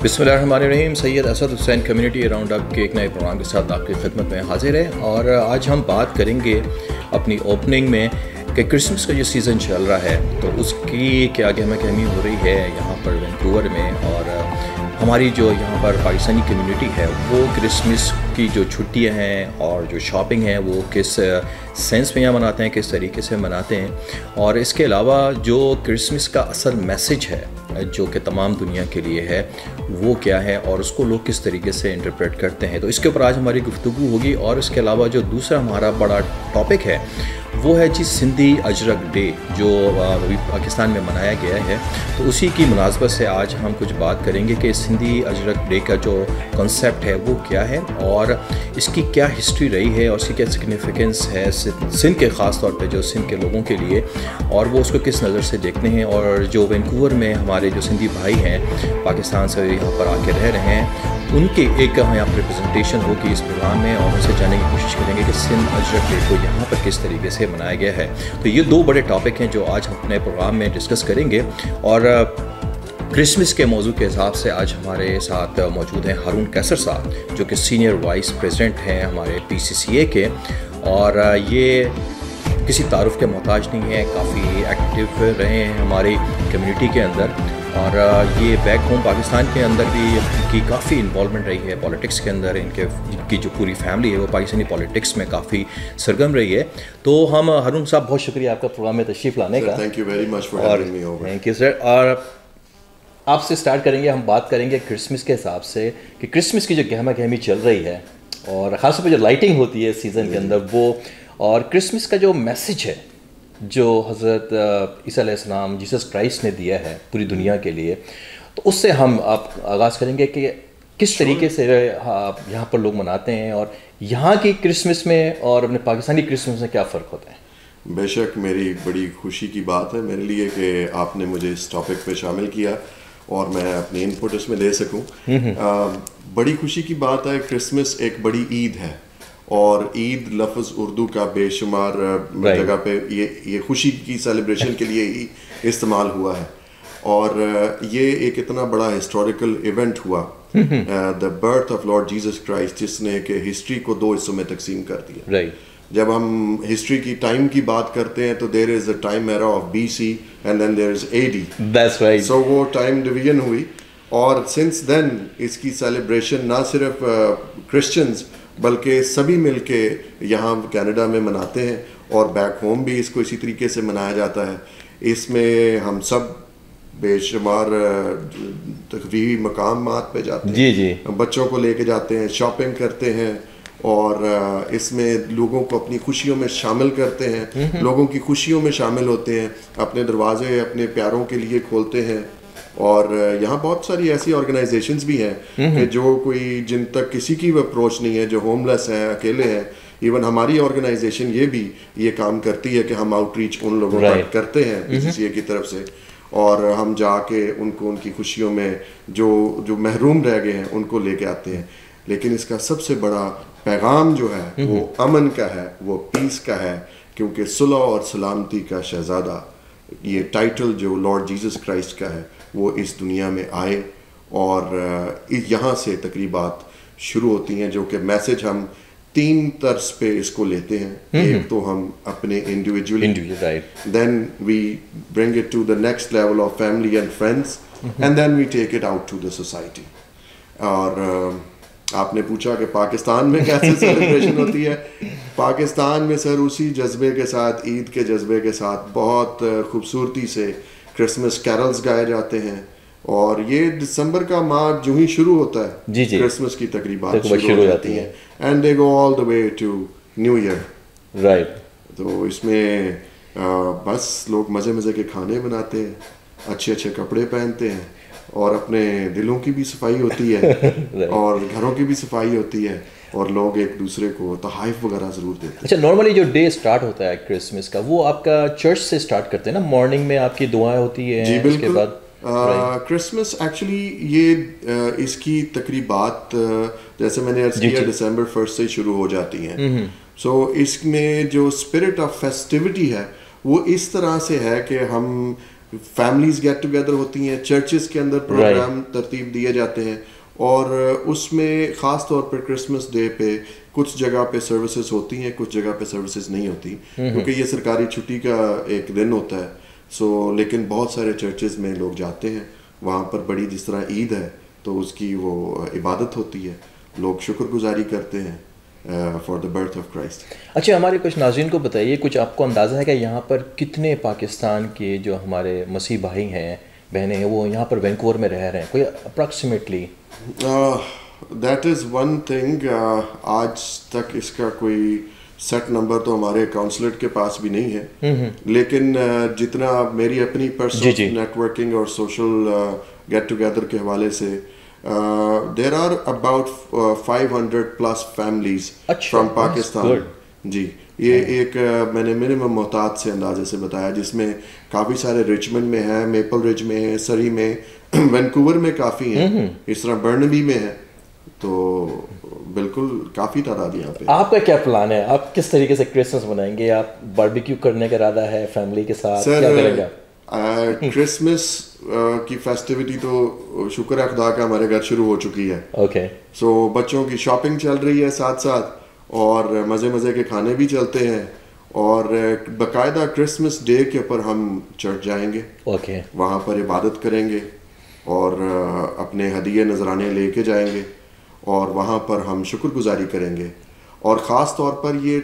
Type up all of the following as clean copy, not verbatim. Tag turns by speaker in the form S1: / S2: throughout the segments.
S1: बिस्मिल्लाहिर्रहमानिर्रहीम। Syed Asad Hussain community round up के एक नए प्रोग्राम के साथ आपकी खिदमत में हाजिर है और आज हम बात करेंगे अपनी ओपनिंग में कि क्रिसमस का जो सीज़न चल रहा है तो उसकी क्या गहमी हो रही है यहाँ पर वैंकूवर में। और हमारी जो यहाँ पर पाकिस्तानी कम्युनिटी है वो क्रिसमस की जो छुट्टियाँ हैं और जो शॉपिंग है वो किस सेंस में यहाँ मनाते हैं, किस तरीके से मनाते हैं। और इसके अलावा जो क्रिसमस का असल मैसेज है जो कि तमाम दुनिया के लिए है वो क्या है और उसको लोग किस तरीके से इंटरप्रेट करते हैं, तो इसके ऊपर आज हमारी गुफ्तगू होगी। और इसके अलावा जो दूसरा हमारा बड़ा टॉपिक है वो है जी सिंधी अजरक डे जो अभी पाकिस्तान में मनाया गया है। तो उसी की मुनासबत से आज हम कुछ बात करेंगे कि सिंधी अजरक डे का जो कॉन्सेप्ट है वो क्या है और इसकी क्या हिस्ट्री रही है और इसकी क्या सिग्निफिकेंस है सिंध के ख़ास तौर पे जो सिंध के लोगों के लिए, और वो उसको किस नज़र से देखते हैं। और जो वैंकूवर में हमारे जो सिंधी भाई हैं पाकिस्तान से यहाँ पर आके रह रहे हैं उनके एक यहाँ पर रिप्रेजेंटेशन होगी इस प्रोग्राम में और उनसे जानने की कोशिश करेंगे कि सिंध अजरक डे को यहाँ पर किस तरीके से मनाया गया है। तो ये दो बड़े टॉपिक हैं जो आज हम अपने प्रोग्राम में डिस्कस करेंगे। और क्रिसमस के मौजू के हिसाब से आज हमारे साथ मौजूद हैं हारून कैसर साहब जो कि सीनियर वाइस प्रेसिडेंट हैं हमारे PCCA के, और ये किसी तारुफ के मोहताज नहीं है, काफ़ी एक्टिव रहे हैं हमारी कम्युनिटी के अंदर। और ये बैक होम पाकिस्तान के अंदर भी इनकी काफ़ी इन्वॉल्वमेंट रही है पॉलिटिक्स के अंदर। इनकी जो पूरी फैमिली है वो पाकिस्तानी पॉलिटिक्स में काफ़ी सरगर्म रही है। तो हम हारून साहब बहुत शुक्रिया आपका प्रोग्राम में तशरीफ़ लाने का।
S2: Thank you very much for having me over.
S1: Thank you sir. और आपसे स्टार्ट करेंगे, हम बात करेंगे क्रिसमस के हिसाब से कि क्रिसमस की जो गहमी चल रही है और ख़ासतौर पर जो लाइटिंग होती है सीज़न के अंदर वो, और क्रिसमस का जो मैसेज है जो हज़रत ईसा अलैहिस्सलाम जीसस क्राइस्ट ने दिया है पूरी दुनिया के लिए, तो उससे हम आप आगाज़ करेंगे कि किस तरीके से यहाँ पर लोग मनाते हैं और यहाँ की क्रिसमस में और अपने पाकिस्तानी क्रिसमस में क्या फ़र्क होता है।
S2: बेशक मेरी बड़ी खुशी की बात है मेरे लिए कि आपने मुझे इस टॉपिक पे शामिल किया और मैं अपनी इनपुट इसमें दे सकूं। बड़ी खुशी की बात है, क्रिसमस एक बड़ी ईद है और ईद लफ्ज़ उर्दू का बेशुमार जगह पे ये खुशी की सेलिब्रेशन के लिए ही इस्तेमाल हुआ है। और ये एक इतना बड़ा हिस्टोरिकल इवेंट हुआ, the birth of Lord Jesus Christ, जिसने कि हिस्ट्री को दो हिस्सों में तकसीम कर दिया। जब हम हिस्ट्री की टाइम की बात करते हैं तो there is a time era of BC and then there is AD।
S1: That's right.
S2: So वो टाइम डिवीजन हुई और सिंस देन इसकी सेलिब्रेशन ना सिर्फ क्रिश्चियंस बल्कि सभी मिलके यहाँ कनाडा में मनाते हैं और बैक होम भी इसको इसी तरीके से मनाया जाता है। इसमें हम सब बेशुमार तकरीबी मकामात पे जाते हैं,
S1: जी,
S2: बच्चों को लेके जाते हैं, शॉपिंग करते हैं और इसमें लोगों को अपनी खुशियों में शामिल करते हैं, लोगों की खुशियों में शामिल होते हैं, अपने दरवाजे अपने प्यारों के लिए खोलते हैं। और यहाँ बहुत सारी ऐसी ऑर्गेनाइजेशंस भी हैं कि जो कोई जिन तक किसी की भी अप्रोच नहीं है, जो होमलेस हैं, अकेले हैं। इवन हमारी ऑर्गेनाइजेशन ये काम करती है कि हम आउटरीच उन लोगों तक करते हैं PCCA की तरफ से, और हम जाके उनको उनकी खुशियों में जो महरूम रह गए हैं उनको लेके आते हैं। लेकिन इसका सबसे बड़ा पैगाम जो है वो अमन का है, वो पीस का है, क्योंकि सुलह और सलामती का शहजादा ये टाइटल जो लॉर्ड जीसस क्राइस्ट का है वो इस दुनिया में आए और यहाँ से तकरीबात शुरू होती हैं, जो कि मैसेज हम 3 तर्ज पे इसको लेते हैं। एक तो हम अपने individually, then we bring it to the next level of family and friends and then we take it out to the society. और आपने पूछा कि पाकिस्तान में कैसे सेलिब्रेशन होती है। पाकिस्तान में सर उसी जज्बे के साथ, ईद के जज्बे के साथ बहुत खूबसूरती से क्रिसमस कैरल्स गाए जाते हैं और ये दिसंबर का माह जो ही शुरू होता है क्रिसमस की तकरीबात शुरू हो जाती हैं and they go all the way to new year.
S1: Right.
S2: तो इसमें बस लोग मज़े के खाने बनाते हैं, अच्छे कपड़े पहनते हैं और अपने दिलों की भी सफाई होती है और घरों की भी सफाई होती है और लोग एक दूसरे को तोहफ़े वगैरह ज़रूर देते हैं।
S1: अच्छा, नॉर्मली जो डे स्टार्ट होता है क्रिसमस का वो आपका चर्च से स्टार्ट करते हैं ना, मॉर्निंग में आपकी दुआएं होती है।
S2: जी बिल्कुल।
S1: उसके बाद
S2: क्रिसमस एक्चुअली ये इसकी तकरीबात जैसे मैंने अर्ज़ किया दिसंबर 1 से शुरू हो जाती हैं। सो इसमें जो स्पिरिट ऑफ फेस्टिविटी है वो इस तरह से है कि हम फैमिलीज गेट टुगेदर होती हैं, चर्चेस के अंदर प्रोग्राम तरतीब दिए जाते हैं, और उसमें ख़ास तौर पर क्रिसमस डे पे कुछ जगह पे सर्विसेज होती हैं, कुछ जगह पे सर्विसेज नहीं होती, क्योंकि ये सरकारी छुट्टी का एक दिन होता है। लेकिन बहुत सारे चर्चेस में लोग जाते हैं, वहाँ पर बड़ी, जिस तरह ईद है तो उसकी वो इबादत होती है, लोग शुक्रगुजारी करते हैं for the birth of Christ.
S1: अच्छा, हमारे कुछ नाज़रीन को बताइए, कुछ आपको अंदाज़ा है कि यहाँ पर कितने पाकिस्तान के जो हमारे मसीह भाई हैं, बहनें हैं, वो यहाँ पर वैंकूवर में रह रहे हैं, कोई approximately?
S2: That is one thing. आज तक इसका कोई सेट नंबर तो हमारे काउंसलेट के पास भी नहीं है, लेकिन जितना मेरी अपनी पर्सनल नेटवर्किंग और सोशल गेट टुगेदर के हवाले से, there are about 500 plus families from Pakistan. जी, ये एक मैंने मिनिमम मोहतात से अंदाजे से बताया, जिसमें काफ़ी सारे रिचमंड में है, मेपल रिज में है, सरी में, वैंकूवर में काफ़ी हैं, इस तरह बर्नबी में है, तो बिल्कुल काफ़ी तादाद यहाँ पे।
S1: आपका क्या प्लान है? आप किस तरीके से क्रिसमस मनाएंगे? आप बारबेक्यू करने का इरादा है फैमिली के साथ?
S2: सर,
S1: क्या करेंगे?
S2: क्रिसमस की फेस्टिविटी तो शुक्र है खुदा का हमारे घर शुरू हो चुकी है।
S1: ओके।
S2: सो बच्चों की शॉपिंग चल रही है साथ साथ, और मज़े मज़े के खाने भी चलते हैं, और बाकायदा क्रिसमस डे के ऊपर हम चर्च जाएंगे।
S1: ओके।
S2: वहाँ पर इबादत करेंगे और अपने हदीये नजराने लेके जाएंगे, और वहाँ पर हम शुक्रगुजारी करेंगे। और ख़ास तौर पर ये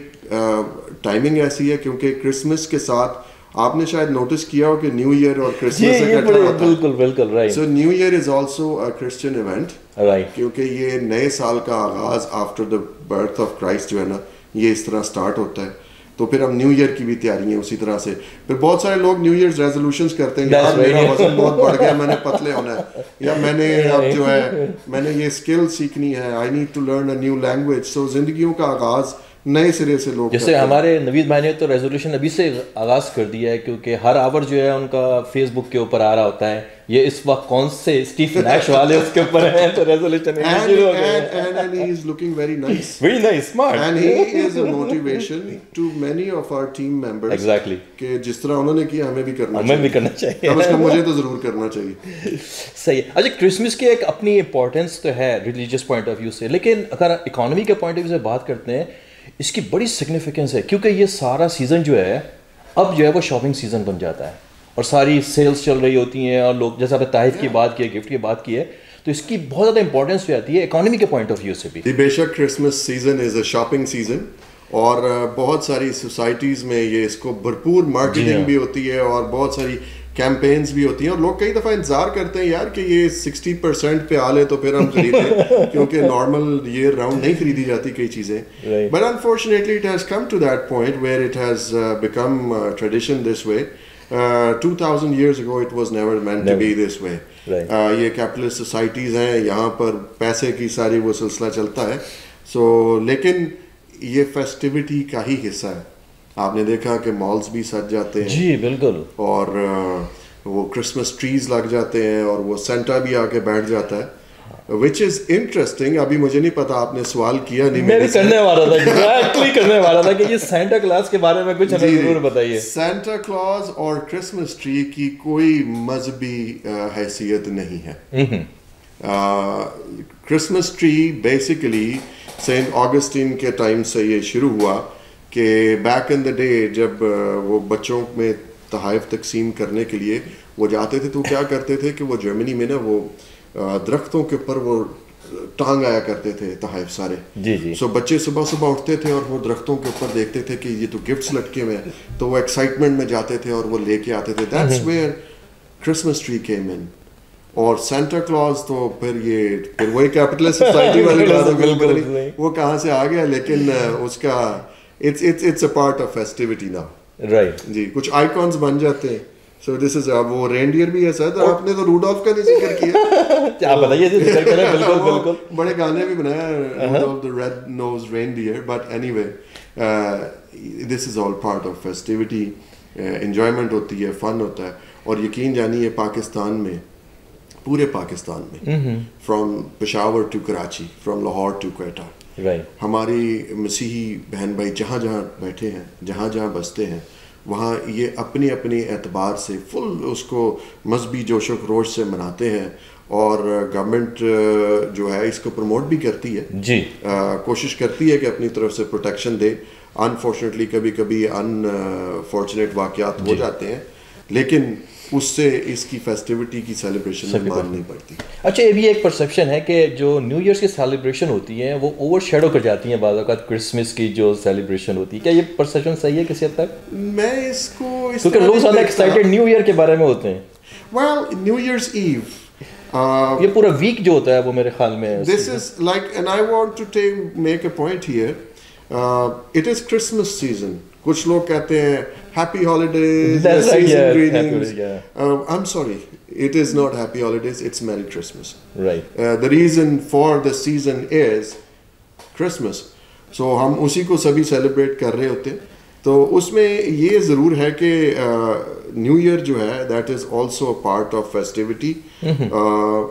S2: टाइमिंग ऐसी है क्योंकि क्रिसमस के साथ आपने शायद नोटिस किया हो कि न्यू ईयर और क्रिसमस इकट्ठा होता है।
S1: बिल्कुल बिल्कुल, right.
S2: So new year is also a Christian event,
S1: right,
S2: क्योंकि ये नए साल का आगाज after the birth of Christ जो है ना, ये इस तरह स्टार्ट होता है। तो फिर हम न्यू ईयर की भी तैयारी है उसी तरह से। फिर बहुत सारे लोग न्यू ईयर रेजोल्यूशंस करते हैं, यार मेरा वजन बहुत बढ़ गया, मैंने पतले होना है, या मैंने अब जो है मैंने ये स्किल सीखनी है, I need to learn a new language. So जिंदगियों का आगाज नए सिरे से लोग,
S1: जैसे हमारे नवीद भाई ने तो रेजोल्यूशन अभी से आगाज कर दिया है, क्योंकि हर आवर जो है उनका फेसबुक के ऊपर आ रहा होता है, ये इस वक्त कौन से स्टीव नैश वाले उसके ऊपर हैं, तो रेजोल्यूशन शुरू हो गया।
S2: and he is looking very nice,
S1: smart,
S2: and he is a motivation to many of our team members।
S1: Exactly,
S2: कि जिस तरह उन्होंने किया हमें भी करना
S1: चाहिए।
S2: कम से कम मुझे तो जरूर करना चाहिए।
S1: सही है। अच्छा, क्रिसमस की एक अपनी इंपॉर्टेंस तो है रिलीजियस पॉइंट ऑफ व्यू से, लेकिन अगर इकोनॉमी के पॉइंट ऑफ व्यू से बात करते हैं, इसकी बड़ी सिग्निफिकेंस है, क्योंकि ये सारा सीज़न जो है अब जो है वो शॉपिंग सीज़न बन जाता है, और सारी सेल्स चल रही होती हैं, और लोग, जैसे आपने ताइफ की बात की है, गिफ्ट की बात की है, तो इसकी बहुत ज़्यादा इंपॉर्टेंस भी आती है इकोनॉमी के पॉइंट ऑफ व्यू से भी।
S2: बेशक Christmas season is a shopping season, और बहुत सारी सोसाइटीज़ में ये इसको भरपूर मार्केटिंग भी होती है, और बहुत सारी कैंपेन्स भी होती हैं, और लोग कई दफ़ा इंतज़ार करते हैं यार कि ये 60% पे आ ले तो फिर हम खरीदें, क्योंकि नॉर्मल ईयर राउंड नहीं खरीदी जाती कई चीज़ें। But unfortunately it has come to that point where it has become tradition this way. 2000 years ago it was never meant to be this way। ये कैपिटलिस्ट सोसाइटीज़ हैं, यहाँ पर पैसे की सारी वो सिलसिला चलता है। लेकिन ये फेस्टिविटी का ही हिस्सा है। आपने देखा कि मॉल्स भी सज जाते हैं,
S1: जी बिल्कुल,
S2: और वो क्रिसमस ट्रीज लग जाते हैं, और वो सेंटा भी आके बैठ जाता है, विच इज इंटरेस्टिंग। अभी मुझे नहीं पता, आपने सवाल किया नहीं,
S1: मैं भी करने वाला था, एग्जैक्टली करने वाला था कि ये सेंटा क्लॉज के बारे में कुछ हमें जरूर बताइए।
S2: सेंटा क्लॉज और क्रिसमस ट्री की कोई मजहबी हैसियत नहीं है। Christmas tree basically Saint Augustine के टाइम से ये शुरू हुआ कि बैक इन द डे जब वो बच्चों में तहाइफ तकसीम करने के लिए वो जाते थे, तो क्या करते थे कि वो जर्मनी में ना वो दरख्तों के ऊपर वो टांग आया करते थे तहाइफ सारे।
S1: जी जी।
S2: सो बच्चे सुबह सुबह उठते थे और वो दरख्तों के ऊपर देखते थे कि ये तो गिफ्ट्स लटके हुए हैं, तो वो एक्साइटमेंट में जाते थे और वो लेके आते थे। दैट्स वेयर क्रिसमस ट्री केम इन। और सेंटा क्लॉज तो फिर वही कैपिटलिस्ट सोसाइटी वाली बात है, वो कहाँ से आ गया, लेकिन उसका it's a part of festivity now।
S1: Right
S2: जी, कुछ आइकॉन्स बन जाते हैं। सो दिस इज वो रेनडियर भी है सर, आपने तो रूडोल्फ का नहीं जिक्र किया।
S1: आप बताइए, जिक्र करें। बिल्कुल बिल्कुल,
S2: बड़े गाने भी बनाया, Rudolph the red nosed reindeer. But anyway, this is all part of festivity. Enjoyment होती है, फन होता है, और यकीन जानिए पाकिस्तान में, पूरे पाकिस्तान में, from Peshawar to Karachi, from Lahore to Quetta,
S1: right,
S2: हमारी मसीही बहन भाई जहाँ जहाँ बैठे हैं, जहाँ जहाँ बसते हैं, वहाँ ये अपनी अपनी एतबार से फुल उसको मजहबी जोशो खरोश से मनाते हैं, और गवर्नमेंट जो है इसको प्रमोट भी करती है
S1: जी,
S2: कोशिश करती है कि अपनी तरफ से प्रोटेक्शन दे। अनफॉर्चुनेटली कभी कभी अनफॉर्चुनेट वाक़यात हो जाते हैं, लेकिन उससे इसकी फेस्टिविटी की सेलिब्रेशन में मान नहीं पड़ती।
S1: अच्छा, ये भी एक परसेप्शन है कि जो न्यू ईयर्स की सेलिब्रेशन होती है वो ओवर शेडो कर जाती हैं बाज़ औक़ात क्रिसमस की जो सेलिब्रेशन होती है। क्या ये परसेप्शन सही है किसी हद तक?
S2: मैं इसको
S1: क्योंकि लोग ज़्यादा एक्साइटेड न्यू ईयर के बारे में होते हैं।
S2: वेल, न्यू ईयर्स ईव
S1: ये पूरा वीक जो होता है वो मेरे ख्याल में
S2: this is like, and I want to make a point here, it is Christmas season. कुछ लोग कहते हैं happy holidays, season greetings. I am sorry, it is not happy holidays, it's merry Christmas,
S1: right?
S2: The reason for the season is Christmas, so हम उसी को सभी celebrate कर रहे होते हैं। तो उसमें ये ज़रूर है कि न्यू ईयर जो है that is also part of festivity.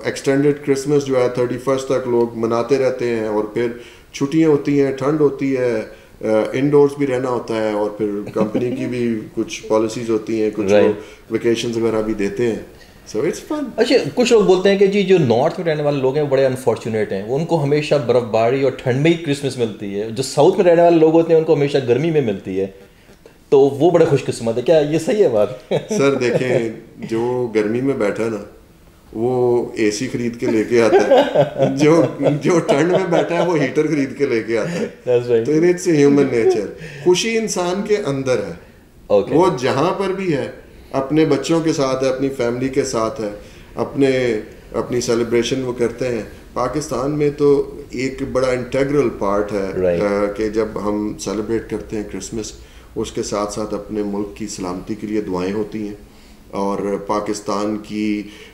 S2: Extended Christmas जो है 31st तक लोग मनाते रहते हैं, और फिर छुट्टियाँ होती हैं, ठंड होती है, इंडोर्स भी रहना होता है, और फिर कंपनी की भी कुछ पॉलिसीज होती हैं, कुछ लोग वेकेशंस वगैरह भी देते हैं। So it's fun.
S1: अच्छा, कुछ लोग बोलते हैं कि जी जो नॉर्थ में रहने वाले लोग हैं वो बड़े अनफॉर्चुनेट हैं, उनको हमेशा बर्फबारी और ठंड में ही क्रिसमस मिलती है। जो साउथ में रहने वाले लोग होते हैं उनको हमेशा गर्मी में मिलती है, तो वो बड़े खुशकिस्मत है। क्या ये सही है बात?
S2: सर देखें, जो गर्मी में बैठा ना वो एसी खरीद के लेके आता है, जो ठंड में बैठा है वो हीटर खरीद के लेके आता है।
S1: That's right.
S2: तो इट्स ह्यूमन नेचर। खुशी इंसान के अंदर है,
S1: okay.
S2: वो जहाँ पर भी है, अपने बच्चों के साथ है, अपनी फैमिली के साथ है, अपनी सेलिब्रेशन वो करते हैं। पाकिस्तान में तो एक बड़ा इंटेग्रल पार्ट है कि जब हम सेलिब्रेट करते हैं क्रिसमस, उसके साथ साथ अपने मुल्क की सलामती के लिए दुआएं होती हैं, और पाकिस्तान की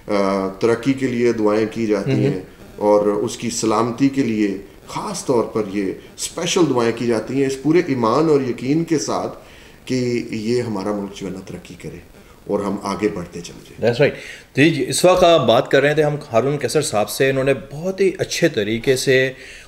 S2: तरक्की के लिए दुआएं की जाती हैं, और उसकी सलामती के लिए ख़ास तौर पर ये स्पेशल दुआएं की जाती हैं, इस पूरे ईमान और यकीन के साथ कि ये हमारा मुल्क जो है ना तरक्की करे और हम आगे बढ़ते चल जाए।
S1: That's right. तो जी, इस वक्त आप बात कर रहे थे हम हारून कैसर साहब से। इन्होंने बहुत ही अच्छे तरीके से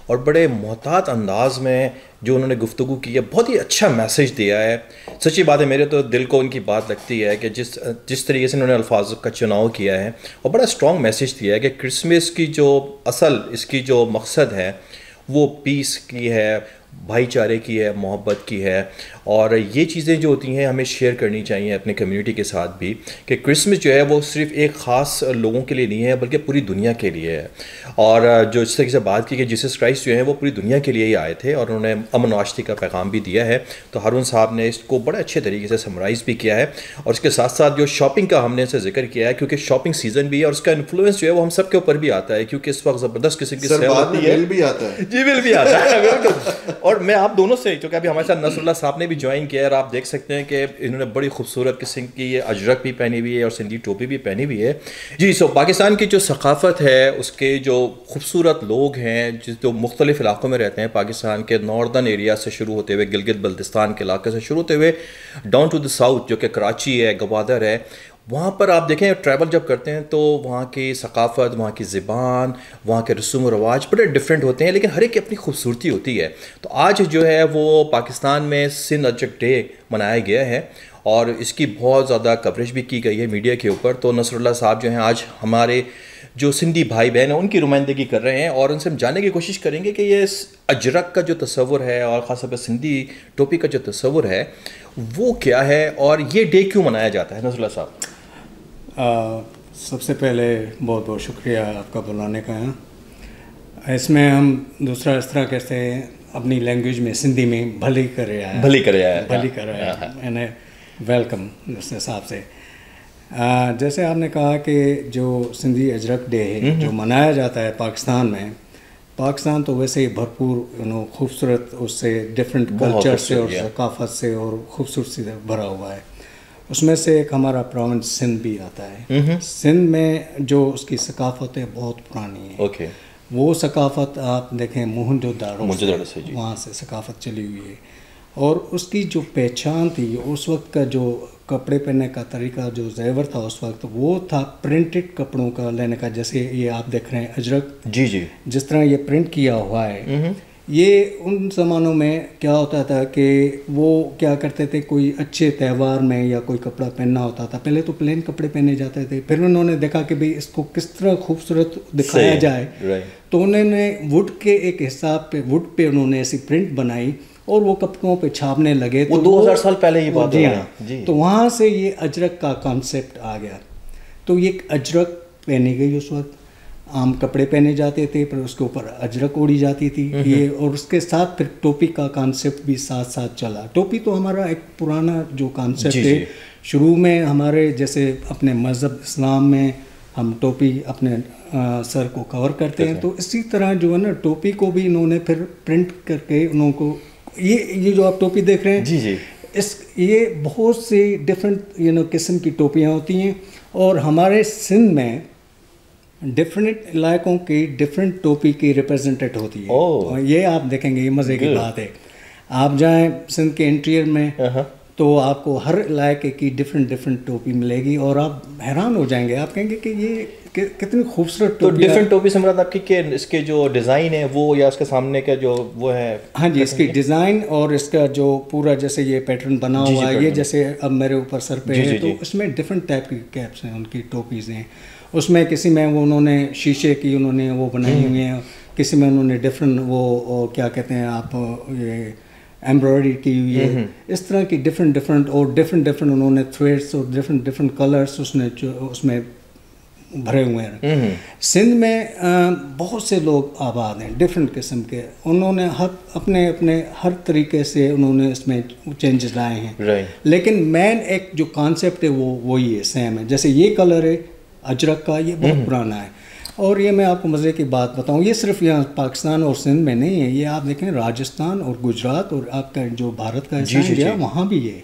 S1: और बड़े मोहतात अंदाज में जो उन्होंने गुफ्तगू की है, बहुत ही अच्छा मैसेज दिया है। सच्ची बात है, मेरे तो दिल को उनकी बात लगती है कि जिस तरीके से उन्होंने अल्फाज का चुनाव किया है, और बड़ा स्ट्रॉन्ग मैसेज दिया है कि क्रिसमस की जो असल इसकी जो मकसद है वो पीस की है, भाईचारे की है, मोहब्बत की है, और ये चीज़ें जो होती हैं हमें शेयर करनी चाहिए अपने कम्युनिटी के साथ भी, कि क्रिसमस जो है वो सिर्फ एक ख़ास लोगों के लिए नहीं है बल्कि पूरी दुनिया के लिए है। और जो इस तरीके से बात की कि जीसस क्राइस्ट जो है वो पूरी दुनिया के लिए ही आए थे, और उन्होंने अमन आश्ती का पैगाम भी दिया है। तो हारून साहब ने इसको बड़े अच्छे तरीके से समराइज़ भी किया है, और इसके साथ साथ जो शॉपिंग का हमने इसे जिक्र किया है, क्योंकि शॉपिंग सीज़न भी है और उसका इन्फ्लुएंस जो है वो हम सब के ऊपर भी आता है, क्योंकि इस वक्त ज़बरदस्त किस्म की सेल होती है।
S2: बिल भी आता है
S1: जी, बिल भी आता है। और मैं आप दोनों से, क्योंकि अभी हमारे साथ नसरुल्लाह साहब ने भी ज्वाइन किया है, और आप देख सकते हैं कि इन्होंने बड़ी खूबसूरत किस्म की ये अजरक भी पहनी हुई है और सिंधी टोपी भी पहनी हुई है। जी, सो पाकिस्तान की जो सकाफ़त है, उसके जो खूबसूरत लोग हैं जो मुख्तलिफ़ इलाकों में रहते हैं, पाकिस्तान के नॉर्दर्न एरिया से शुरू होते हुए, गिलगित बल्तिस्तान के इलाके से शुरू होते हुए डाउन टू द साउथ, जो कि कराची है, गवादर है, वहाँ पर आप देखें ट्रैवल जब करते हैं तो वहाँ की सकाफ़त, वहाँ की ज़बान, वहाँ के रस्म व रवाज बड़े डिफरेंट होते हैं, लेकिन हर एक की अपनी खूबसूरती होती है। तो आज जो है वो पाकिस्तान में सिंध अजरक डे मनाया गया है, और इसकी बहुत ज़्यादा कवरेज भी की गई है मीडिया के ऊपर। तो नसरुल्लाह साहब जो हैं आज हमारे जो सिंधी भाई बहन हैं उनकी नुमाइंदगी कर रहे हैं, और उनसे हम जानने की कोशिश करेंगे कि ये अजरक का जो तस्वुर है और ख़ास तौर पर सिंधी टोपी का जो तस्वुर है वो क्या है, और ये डे क्यों मनाया जाता है? नसरुल्लाह साहब,
S3: सबसे पहले बहुत बहुत शुक्रिया आपका बुलाने का है। इसमें हम दूसरा इस तरह कैसे अपनी लैंग्वेज में सिंधी में भली कर रहा है,
S1: भली कर रहा है,
S3: भली कर रहा है, यानी वेलकम उस हिसाब से। जैसे आपने कहा कि जो सिंधी अजरक डे है जो मनाया जाता है पाकिस्तान में, पाकिस्तान तो वैसे ही भरपूर खूबसूरत उससे डिफरेंट कल्चर से और सकाफत से और खूबसूरती से भरा हुआ है। उसमें से एक हमारा प्रोविंस सिंध भी आता है। सिंध में जो उसकी सकाफत है बहुत पुरानी है। वो सकाफत आप देखें मोहनजोदाड़ो से वहाँ से सकाफत चली हुई है, और उसकी जो पहचान थी उस वक्त का, जो कपड़े पहनने का तरीका, जो जेवर था उस वक्त, वो था प्रिंटेड कपड़ों का लेने का। जैसे ये आप देख रहे हैं अजरक,
S1: जी जी,
S3: जिस तरह ये प्रिंट किया हुआ है, ये उन ज़मानों में क्या होता था कि वो क्या करते थे, कोई अच्छे त्यौहार में या कोई कपड़ा पहनना होता था, पहले तो प्लेन कपड़े पहने जाते थे, फिर उन्होंने देखा कि भाई इसको किस तरह खूबसूरत दिखाया जाए, तो उन्होंने वुड के एक हिसाब पे, वुड पे उन्होंने ऐसी प्रिंट बनाई और वो कपड़ों पे छापने लगे।
S1: वो 2000 साल पहले ये बात
S3: है। तो वहाँ से ये अजरक का कॉन्सेप्ट आ गया। तो ये अजरक पहनी गई, उस वक्त आम कपड़े पहने जाते थे, पर उसके ऊपर अजरक ओढ़ी जाती थी ये, और उसके साथ फिर टोपी का कॉन्सेप्ट भी साथ साथ चला। टोपी तो हमारा एक पुराना जो कॉन्सेप्ट है, शुरू में हमारे जैसे अपने मज़हब इस्लाम में हम टोपी अपने सर को कवर करते हैं, तो इसी तरह जो है ना टोपी को भी इन्होंने फिर प्रिंट करके उनको, ये जो आप टोपी देख रहे हैं ये बहुत सी डिफरेंट किस्म की टोपियाँ होती हैं, और हमारे सिंध में डिफरेंट इलाकों की डिफरेंट टोपी की रिप्रेजेंटेड होती है। और ये आप देखेंगे, ये मज़े की बात है, आप जाएं सिंध के इंटीरियर में तो आपको हर इलाके की डिफरेंट टोपी मिलेगी, और आप हैरान हो जाएंगे, आप कहेंगे कि ये कितनी खूबसूरत टोपी।
S1: तो डिफरेंट टोपी से मतलब आपकी कि इसके जो डिज़ाइन है वो, या इसके सामने का जो वो है?
S3: हाँ जी, इसकी डिज़ाइन और इसका जो पूरा जैसे ये पैटर्न बना हुआ है, ये जैसे अब मेरे ऊपर सर पे है, तो इसमें डिफरेंट टाइप की कैप्स हैं, उनकी टोपीज़ हैं। उसमें किसी में वो उन्होंने शीशे की उन्होंने वो बनाई हुई हैं, किसी में उन्होंने डिफरेंट वो क्या कहते हैं आप, ये एम्ब्रॉयडरी की हुई है, इस तरह की डिफरेंट और डिफरेंट उन्होंने थ्रेड्स और डिफरेंट कलर्स उसमें भरे हुए हैं। सिंध में बहुत से लोग आबाद हैं डिफरेंट किस्म के, उन्होंने अपने हर तरीके से उन्होंने इसमें चेंजेस लाए हैं, लेकिन मेन एक जो कॉन्सेप्ट है वो वही है, सेम है। जैसे ये कलर है अजरक का, ये बहुत पुराना है, और ये मैं आपको मज़े की बात बताऊं, ये सिर्फ यहाँ पाकिस्तान और सिंध में नहीं है, ये आप देखें राजस्थान और गुजरात और आपका जो भारत का हिस्सा है वहाँ भी ये,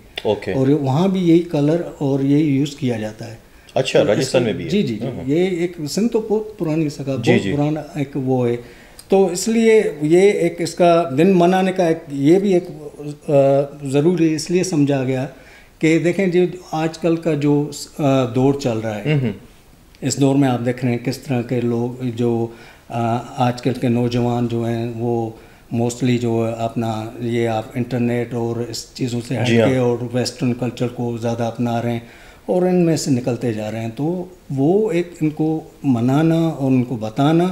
S3: और वहाँ भी यही कलर और यही यूज़ किया जाता है।
S1: अच्छा, राजस्थान में भी है? जी,
S3: ये एक सिंध तो बहुत पुरानी सका, बहुत पुराना एक वो है, तो इसलिए ये एक इसका दिन मनाने का एक ये भी एक ज़रूरी इसलिए समझा गया कि देखें जो आजकल का जो दौर चल रहा है, इस दौर में आप देख रहे हैं किस तरह के लोग जो आजकल के नौजवान जो हैं वो मोस्टली जो अपना ये आप इंटरनेट और इस चीज़ों से हटके और वेस्टर्न कल्चर को ज़्यादा अपना रहे हैं और इनमें से निकलते जा रहे हैं। तो वो एक इनको मनाना और उनको बताना,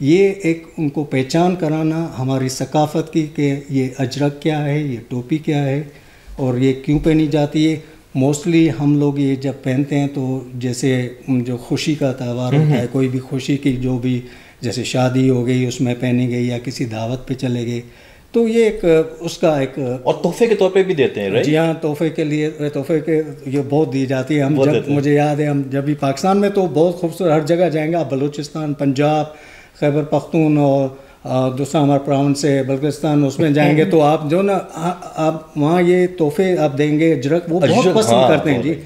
S3: ये एक उनको पहचान कराना हमारी सकाफ़त की कि ये अजरक क्या है, ये टोपी क्या है और ये क्यों पहनी जाती है। मोस्टली हम लोग ये जब पहनते हैं तो जैसे जो खुशी का त्यौहार होता है, कोई भी खुशी की जो भी जैसे शादी हो गई उसमें पहनी गई या किसी दावत पे चले गए, तो ये एक उसका एक
S1: और तोहफे के तौर पे भी देते हैं, राइट?
S3: जी हाँ, तोहफे के लिए तोहफे के ये बहुत दी जाती है। हम जब मुझे याद है हम जब भी पाकिस्तान में तो बहुत खूबसूरत हर जगह जाएंगे आप, बलूचिस्तान, पंजाब, खैबर पख्तून और दूसरा हमारा प्रांत है बल्किस्तान, उसमें जाएंगे तो आप जो ना आप वहाँ ये तोहफे आप देंगे अजरक, वो बहुत पसंद करते हैं जी।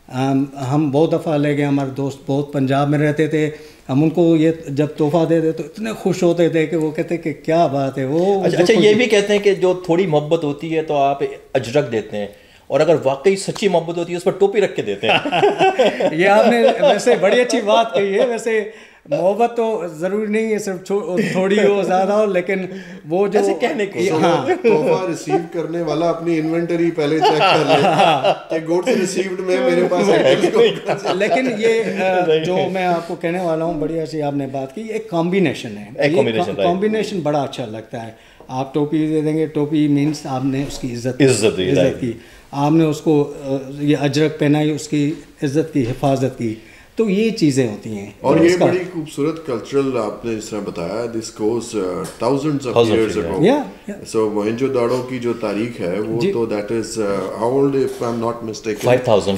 S3: हम बहुत दफ़ा ले गए, हमारे दोस्त बहुत पंजाब में रहते थे, हम उनको ये जब तोहफा देते तो इतने खुश होते थे कि वो कहते कि क्या बात है वो।
S1: अच्छा, ये भी कहते हैं कि जो थोड़ी मोहब्बत होती है तो आप अजरक देते हैं, और अगर वाकई सच्ची मोहब्बत होती है उस पर टोपी रख के देते हैं।
S3: ये आपने वैसे बड़ी अच्छी बात कही है। वैसे मोहब्बत तो ज़रूरी नहीं है सिर्फ थोड़ी हो ज़्यादा हो, लेकिन वो जो
S1: ऐसे कहने को
S2: तोहफा रिसीव करने वाला अपनी इन्वेंटरी पहले चेक कर ले कि गुड्स रिसीव्ड में मेरे पास है।
S3: लेकिन ये जो मैं आपको कहने वाला हूँ, बड़ी अच्छी आपने बात की, एक कॉम्बिनेशन है, कॉम्बिनेशन बड़ा अच्छा लगता है। आप टोपी दे देंगे, टोपी मीन्स आपने उसकी इज्जत की, आपने उसको ये अजरक पहनाई, उसकी इज्जत की, हिफाजत की, तो ये चीज़ें होती हैं।
S2: और ये बड़ी खूबसूरत कल्चरल आपने जिस तरह बताया, this goes thousands of years ago. So Mohenjodaro की जो तारीख है वो तो that is how old if I am not mistaken
S1: 5000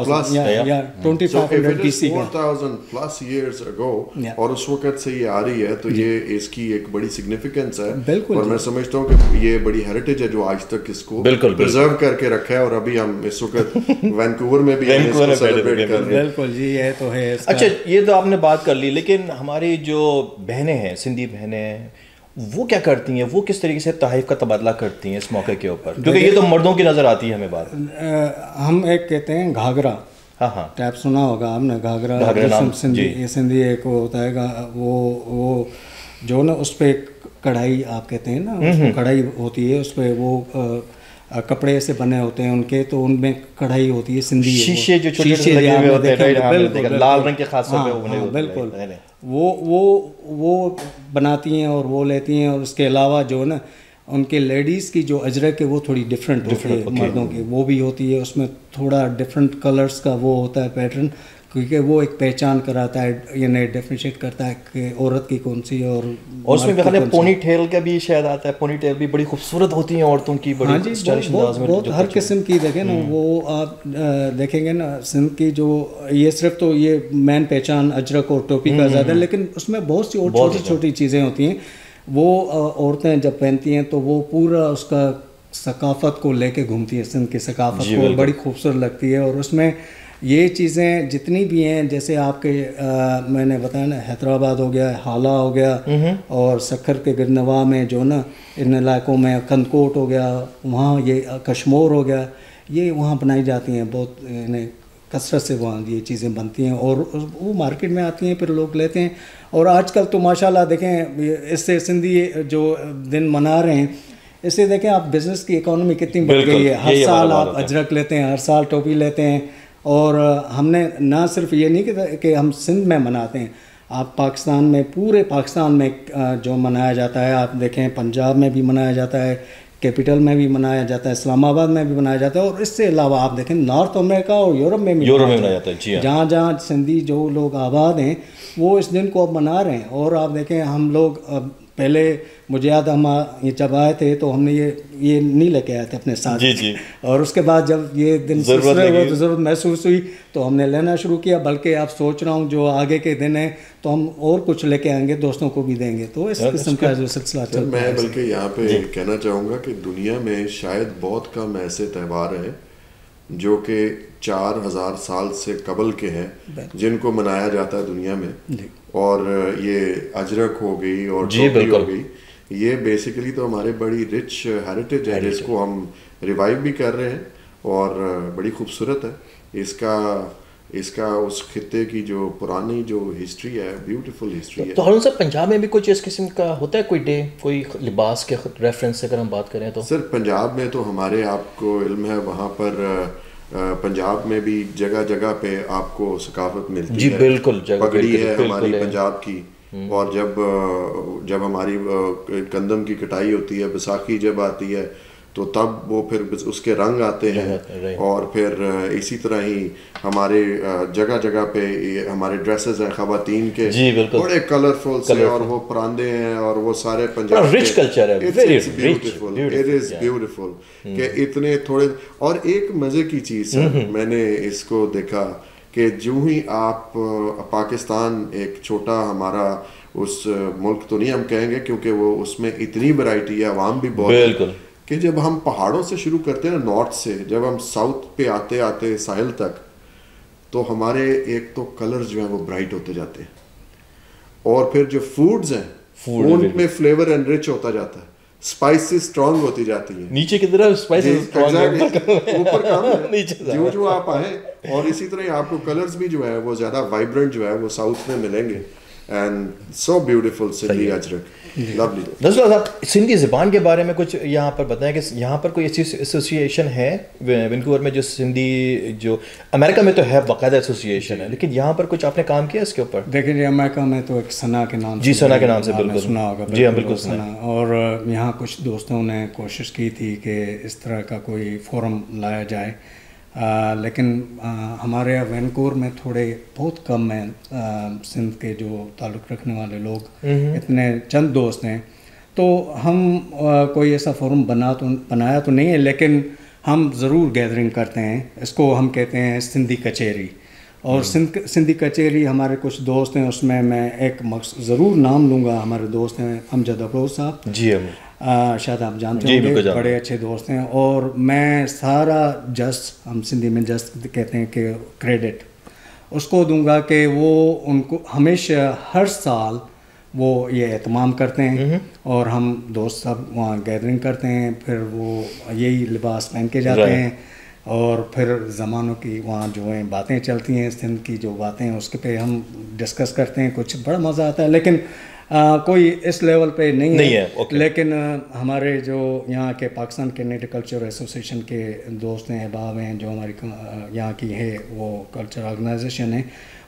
S2: plus,
S3: या 2500 BC
S2: 4000 प्लस इयर्स अगो, और उस वक्त से ये आ रही है, तो ये इसकी एक बड़ी सिग्निफिकेंस है। और मैं समझता हूँ कि ये बड़ी हेरिटेज है जो आज तक इसको प्रिजर्व करके रखा है, और अभी हम इस वक्त वैंकूवर में भी इसको सेलिब्रेट कर रहे हैं।
S3: बिल्कुल जी, ये तो है।
S1: अच्छा, ये तो आपने बात कर ली, लेकिन हमारी जो बहनें हैं, सिंधी बहनें हैं, वो क्या करती हैं? वो किस तरीके से तोहफ़े का तबादला करती हैं इस मौके के ऊपर? क्योंकि ये तो मर्दों की नज़र आती है हमें बात।
S3: हम एक कहते हैं घाघरा,
S1: हाँ
S3: टैप सुना होगा आपने, घाघरा सिंधी एक होता है वो जो ना उस पर कढ़ाई आप कहते हैं ना, उसको कढ़ाई होती है, उस पर वो कपड़े से बने होते हैं उनके, तो उनमें कढ़ाई होती है, सिंधी
S1: शीशे जो छोटे छोटे लगे हुए होते हैं, लाल रंग के खास तौर पे वो बने होते हैं।
S3: बिल्कुल, वो बनाती हैं और वो लेती हैं। और उसके अलावा जो ना उनके लेडीज़ की जो अजरक है वो थोड़ी डिफरेंट होती है, मर्दों की वो भी होती है, उसमें थोड़ा डिफरेंट कलर्स का वो होता है पैटर्न, क्योंकि वो एक पहचान कराता है, यानी डेफिनेट करता है कि औरत की कौन सी और
S1: उसमें भी खाली पोनी टेल का भी शायद आता है। पोनी टेल भी बड़ी खूबसूरत होती हैं औरतों की, बड़ी
S3: हाँ जी, बहुत हर किस्म की देखें ना, वो आप देखेंगे ना सिंध की जो ये सिर्फ तो ये मेन पहचान अजरक और टोपी का ज़्यादा, लेकिन उसमें बहुत सी और छोटी छोटी चीज़ें होती हैं वो औरतें जब पहनती हैं तो वो पूरा उसका सकाफ़त को लेके घूमती है, सिंध की सकाफ़त को, बड़ी खूबसूरत लगती है। और उसमें ये चीज़ें जितनी भी हैं, जैसे आपके मैंने बताया ना, हैदराबाद हो गया, हाला हो गया, और सक्खर के गिरनवा में जो ना इन इलाकों में कंदकोट हो गया, वहाँ ये कश्मीर हो गया, ये वहाँ बनाई जाती हैं बहुत कसरत से, वहाँ ये चीज़ें बनती हैं और वो मार्केट में आती हैं, फिर लोग लेते हैं। और आजकल तो माशाल्लाह देखें, इससे सिंधी जो दिन मना रहे हैं, इससे देखें आप बिज़नेस की इकोनॉमी कितनी बढ़ गई है। हर साल आप अजरक लेते हैं, हर साल टोपी लेते हैं। और हमने ना सिर्फ ये नहीं कि हम सिंध में मनाते हैं, आप पाकिस्तान में, पूरे पाकिस्तान में जो मनाया जाता है, आप देखें पंजाब में भी मनाया जाता है, कैपिटल में भी मनाया जाता है, इस्लामाबाद में भी मनाया जाता है, और इससे अलावा आप देखें नॉर्थ अमेरिका और यूरोप में भी मनाया जाता है। जहाँ जहाँ सिंधी जो लोग आबाद हैं वो इस दिन को अब मना रहे हैं। और आप देखें हम लोग पहले, मुझे याद, हम ये जब आए थे तो हमने ये नहीं लेके आए थे अपने साथ।
S1: जी।
S3: और उसके बाद जब ये दिन ज़रूरत महसूस हुई तो हमने लेना शुरू किया। बल्कि आप सोच रहा हूँ जो आगे के दिन है तो हम और कुछ लेके आएंगे, दोस्तों को भी देंगे। तो इस किस्म का जो सिलसिला चल रहा है।
S2: मैं बल्कि यहाँ पे कहना चाहूँगा कि दुनिया में शायद बहुत कम ऐसे त्यौहार हैं जो कि 4000 साल से कबल के हैं जिनको मनाया जाता है दुनिया में। और ये अजरक हो गई और टोपी हो गई, ये बेसिकली तो हमारे बड़ी रिच हेरिटेज है जिसको हम रिवाइव भी कर रहे हैं और बड़ी खूबसूरत है। इसका उस खित्ते की जो पुरानी जो हिस्ट्री है, ब्यूटीफुल हिस्ट्री है।
S1: तो हारून साहब, पंजाब में भी कुछ इस किस्म का होता है कोई डे, कोई लिबास के रेफरेंस से अगर हम बात करें तो?
S2: सर पंजाब में तो हमारे, आपको इल्म है, वहाँ पर पंजाब में भी जगह जगह पे आपको सकाफत मिलती है।
S1: जी बिल्कुल,
S2: पगड़ी है हमारी पंजाब की। और जब हमारी गंदम की कटाई होती है, बैसाखी जब आती है, तो तब वो फिर उसके रंग आते हैं। और फिर इसी तरह ही हमारे जगह जगह पे हमारे ड्रेसेस हैं ख़वातीन के, बड़े कलरफुल से, और वो परांदे हैं, और वो सारे पंजाब
S1: रिच कल्चर है,
S2: इट इज ब्यूटीफुल कि इतने थोड़े। और एक मज़े की चीज़ मैंने इसको देखा कि जो ही आप पाकिस्तान एक छोटा हमारा उस मुल्क तो नहीं हम कहेंगे, क्योंकि वो उसमें इतनी वैरायटी है, अवाम भी बहुत है, कि जब हम पहाड़ों से शुरू करते हैं ना, नॉर्थ से, जब हम साउथ पे आते आते साहिल तक, तो हमारे एक तो कलर्स जो हैं वो ब्राइट होते जाते हैं, और फिर जो फूड्स हैं उनमें फ्लेवर एनरिच होता जाता है, स्पाइसेस स्ट्रांग होती जाती हैं।
S1: नीचे की तरफ स्पाइसेस स्ट्रांग है,
S2: ऊपर कम है, जो आप आए। और इसी तरह आपको कलर्स भी जो है वो ज़्यादा वाइब्रेंट जो है वो साउथ में मिलेंगे। And so beautiful Sindhi Ajrak, lovely.
S1: Nazrullah साहब, सिंधी ज़बान के बारे में कुछ यहाँ पर बताएं कि यहाँ पर कोई ऐसी एसोसिएशन है वैंकूवर में जो सिंधी, जो अमेरिका में तो है बाकायदा एसोसिएशन है, लेकिन यहाँ पर कुछ आपने काम किया इसके ऊपर?
S3: देखिए, अमेरिका में तो एक सना के नाम,
S1: जी सना के नाम से बिल्कुल
S3: सुना होगा।
S1: जी हाँ, बिल्कुल सुना।
S3: और यहाँ कुछ दोस्तों ने कोशिश की थी कि इस तरह का कोई फोरम लाया जाए, लेकिन हमारे यहाँ वैंकूवर में थोड़े बहुत कम हैं सिंध के जो ताल्लुक़ रखने वाले लोग, इतने चंद दोस्त हैं। तो हम कोई ऐसा फोरम बनाया तो नहीं है, लेकिन हम ज़रूर गैदरिंग करते हैं। इसको हम कहते हैं सिंधी कचेरी। और सिंधी कचेरी हमारे कुछ दोस्त हैं, उसमें मैं एक ज़रूर नाम लूँगा। हमारे दोस्त हैं अमजद अफरोज़ साहब,
S1: जी
S3: शायद आप जानते होंगे, बड़े अच्छे दोस्त हैं। और मैं सारा जस्ट, हम सिंधी में जस्ट कहते हैं कि क्रेडिट उसको दूंगा कि वो उनको हमेशा हर साल वो ये एहतमाम करते हैं, और हम दोस्त सब वहाँ गैदरिंग करते हैं, फिर वो यही लिबास पहन के जाते हैं, और फिर ज़मानों की वहाँ जो है बातें चलती हैं, सिंध की जो बातें हैं उसके पे हम डिस्कस करते हैं, कुछ बड़ा मज़ा आता है। लेकिन कोई इस लेवल पे नहीं है।
S1: okay.
S3: लेकिन हमारे जो यहाँ के पाकिस्तान कैनेडियन कल्चर एसोसिएशन के दोस्त हैं, अहबाब हैं, जो हमारी यहाँ की है वो कल्चर ऑर्गेनाइजेशन है,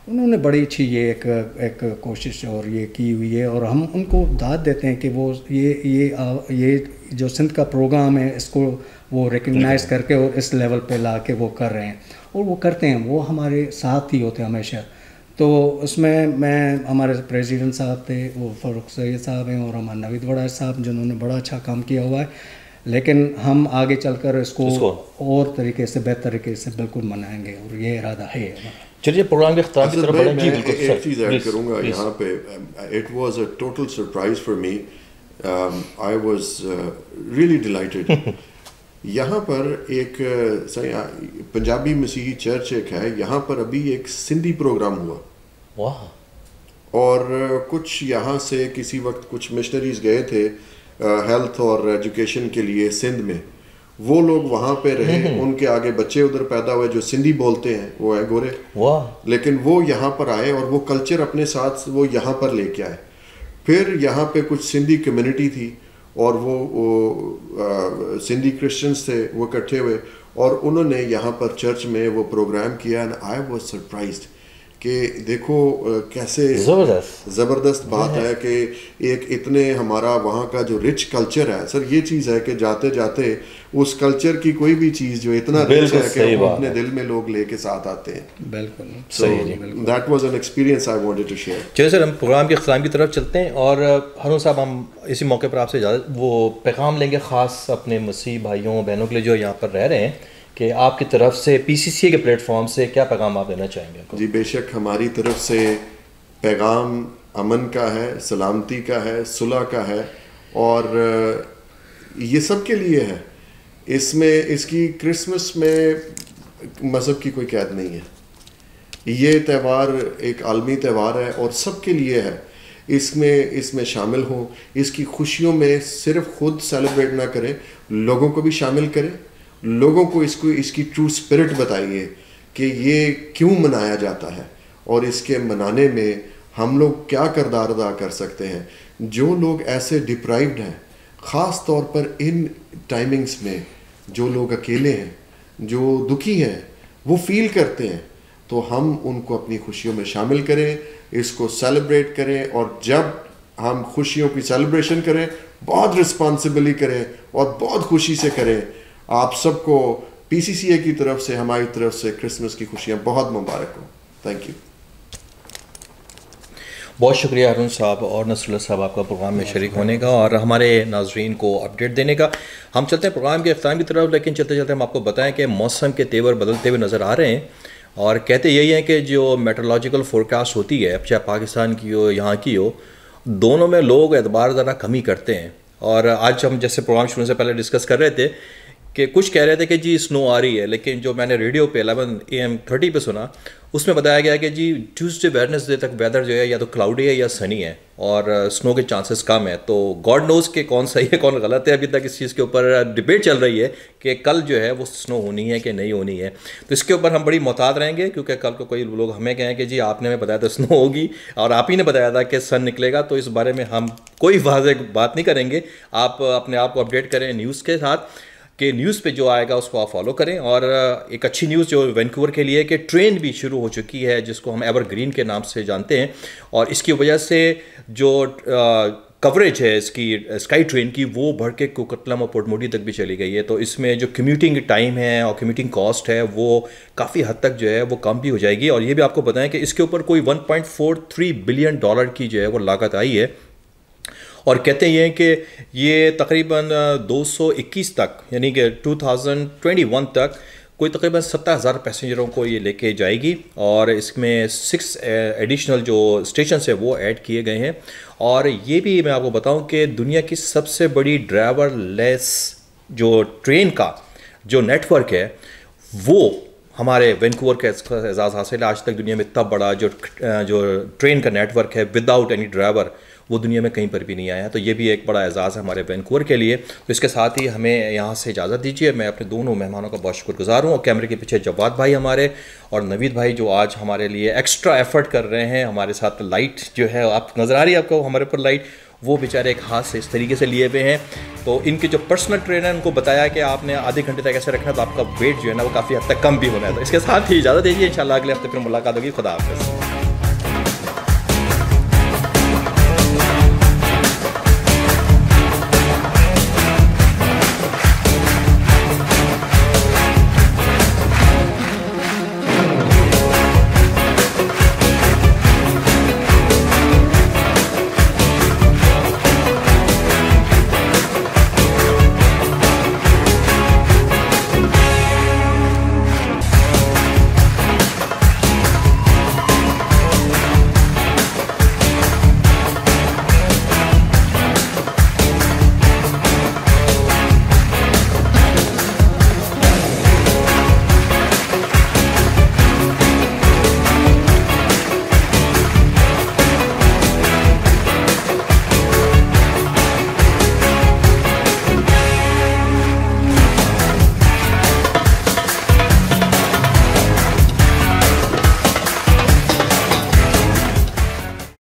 S3: उन्होंने बड़ी अच्छी ये एक कोशिश और ये की हुई है, और हम उनको दाद देते हैं कि वो ये जो सिंध का प्रोग्राम है इसको वो रिकग्नाइज़ करके और इस लेवल पे ला के वो कर रहे हैं, और वो करते हैं, वो हमारे साथ ही होते हैं हमेशा। तो उसमें मैं हमारे प्रेसिडेंट साहब थे, वो फ़ारूक सैयद साहब हैं, और हमारे नवीद वड़ा साहब जिन्होंने बड़ा अच्छा काम किया हुआ है, लेकिन हम आगे चलकर इसको और तरीके से बेहतर तरीके से बिल्कुल मनाएंगे, और ये इरादा है।
S1: चलिए प्रोग्राम के ख़त्म की तरफ बढ़ें। जी बिल्कुल सर,
S2: एक चीज़ ऐड करूँगा यहाँ पे, it was a total surprise for me, I was really dilated. यहाँ पर एक पंजाबी मसीही चर्च एक है, यहाँ पर अभी एक सिंधी प्रोग्राम हुआ।
S1: वाह।
S2: और कुछ यहाँ से किसी वक्त कुछ मिशनरीज गए थे हेल्थ और एजुकेशन के लिए सिंध में, वो लोग वहाँ पे रहे, उनके आगे बच्चे उधर पैदा हुए जो सिंधी बोलते हैं, वो है गोरे।
S1: वाह।
S2: लेकिन वो यहाँ पर आए और वो कल्चर अपने साथ वो यहाँ पर लेके आए। फिर यहाँ पे कुछ सिंधी कम्युनिटी थी और वो सिंधी क्रिश्चियंस थे, वो इकट्ठे हुए और उन्होंने यहाँ पर चर्च में वो प्रोग्राम किया। एंड आई वाज सरप्राइज्ड कि देखो कैसे ज़बरदस्त बात है कि एक इतने हमारा वहाँ का जो रिच कल्चर है सर, ये चीज़ है कि जाते जाते उस कल्चर की कोई भी चीज़ जो इतना रिच है कि वो अपने दिल में लोग लेके साथ आते हैं।
S3: बिल्कुल
S2: सही। That was an experience I wanted to share.
S1: चलिए सर, हम प्रोग्राम के ख़त्म की तरफ चलते हैं, और हारून साहब हम इसी मौके पर आपसे वो पैगाम लेंगे ख़ास अपने मसीह भाइयों बहनों के लिए जो यहाँ पर रह रहे हैं, कि आपकी तरफ से PCCA के प्लेटफॉर्म से क्या पैगाम आप देना चाहेंगे?
S2: जी बेशक, हमारी तरफ से पैगाम अमन का है, सलामती का है, सुलह का है, और ये सब के लिए है। इसमें इसकी क्रिसमस में मज़हब की कोई कैद नहीं है। ये त्यौहार एक आलमी त्यौहार है और सब के लिए है। इसमें शामिल हों, इसकी खुशियों में सिर्फ खुद सेलिब्रेट ना करें, लोगों को भी शामिल करें, लोगों को इसकी ट्रू स्पिरिट बताइए कि ये क्यों मनाया जाता है और इसके मनाने में हम लोग क्या किरदार अदा कर सकते हैं। जो लोग ऐसे डिप्राइव्ड हैं, ख़ास तौर पर इन टाइमिंग्स में, जो लोग अकेले हैं, जो दुखी हैं, वो फील करते हैं, तो हम उनको अपनी खुशियों में शामिल करें, इसको सेलिब्रेट करें, और जब हम खुशियों की सेलिब्रेशन करें बहुत रिस्पॉन्सिबली करें और बहुत खुशी से करें। आप सबको PCCA की तरफ से, हमारी तरफ से क्रिसमस की खुशियाँ बहुत मुबारक हो। Thank you.
S1: बहुत शुक्रिया हारून साहब और नसरुल्लाह साहब आपका प्रोग्राम में शरीक होने का और हमारे नाजरीन को अपडेट देने का। हम चलते हैं प्रोग्राम के अख्ताम की तरफ, लेकिन चलते चलते हम आपको बताएं कि मौसम के तेवर बदलते हुए नज़र आ रहे हैं, और कहते यही हैं कि जो मेट्रोलॉजिकल फोरकास्ट होती है, चाहे पाकिस्तान की हो यहाँ की हो, दोनों में लोग एतबार ज़रा कमी करते हैं। और आज हम जैसे प्रोग्राम शुरू से पहले डिस्कस कर रहे थे कि कुछ कह रहे थे कि जी स्नो आ रही है, लेकिन जो मैंने रेडियो पे 11 AM 30 पे सुना, उसमें बताया गया कि जी ट्यूसडे वेडनेसडे तक वेदर जो है या तो क्लाउडी है या सनी है और स्नो के चांसेस कम है। तो गॉड नोज़ के कौन सही है कौन गलत है, अभी तक इस चीज़ के ऊपर डिबेट चल रही है कि कल जो है वो स्नो होनी है कि नहीं होनी है। तो इसके ऊपर हम बड़ी मोहतात रहेंगे, क्योंकि कल को कोई लोग हमें कहें कि जी आपने हमें बताया था स्नो होगी और आप ही ने बताया था कि सन निकलेगा, तो इस बारे में हम कोई वाज़ेह बात नहीं करेंगे। आप अपने आप को अपडेट करें न्यूज़ के साथ कि न्यूज़ पे जो आएगा उसको आप फॉलो करें। और एक अच्छी न्यूज़ जो वैंकूवर के लिए कि ट्रेन भी शुरू हो चुकी है, जिसको हम एवरग्रीन के नाम से जानते हैं, और इसकी वजह से जो कवरेज है इसकी स्काई ट्रेन की वो बढ़ के कोकटलम और पोर्टमोडी तक भी चली गई है। तो इसमें जो कम्यूटिंग टाइम है और कम्यूटिंग कॉस्ट है वो काफ़ी हद तक जो है वो कम भी हो जाएगी। और ये भी आपको बताएं कि इसके ऊपर कोई $1.43 बिलियन की जो है वो लागत आई है, और कहते हैं कि ये तकरीबन 221 तक यानी कि 2021 तक कोई तकरीबन 70,000 पैसेंजरों को ये लेके जाएगी, और इसमें 6 एडिशनल जो स्टेशन है वो ऐड किए गए हैं। और ये भी मैं आपको बताऊं कि दुनिया की सबसे बड़ी ड्राइवर लेस जो ट्रेन का जो नेटवर्क है वो हमारे वैंकूवर के एजाज़ हासिल है। आज तक दुनिया में इतना बड़ा जो ट्रेन का नेटवर्क है विदाउट एनी ड्राइवर वो दुनिया में कहीं पर भी नहीं आया। तो ये भी एक बड़ा एजाज़ है हमारे वैंकूवर के लिए। तो इसके साथ ही हमें यहाँ से इजाज़त दीजिए। मैं अपने दोनों मेहमानों का बहुत शुक्रगुजार हूँ, और कैमरे के पीछे जवाद भाई हमारे और नवीद भाई जो आज हमारे लिए एक्स्ट्रा एफर्ट कर रहे हैं। हमारे साथ लाइट जो है आप नज़र आ रही है आपको हमारे ऊपर लाइट, वो बेचारे एक हाथ से इस तरीके से लिए हुए हैं। तो इनके जो पर्सनल ट्रेनर हैं उनको बताया कि आपने आधे घंटे तक ऐसे रखना है, तो आपका वेट जो है ना वो काफ़ी हद तक कम भी होना है। तो इसके साथ ही इजाज़त दीजिए, इंशाल्लाह अगले हफ्ते फिर मुलाकात होगी। खुदा हाफ़िज़।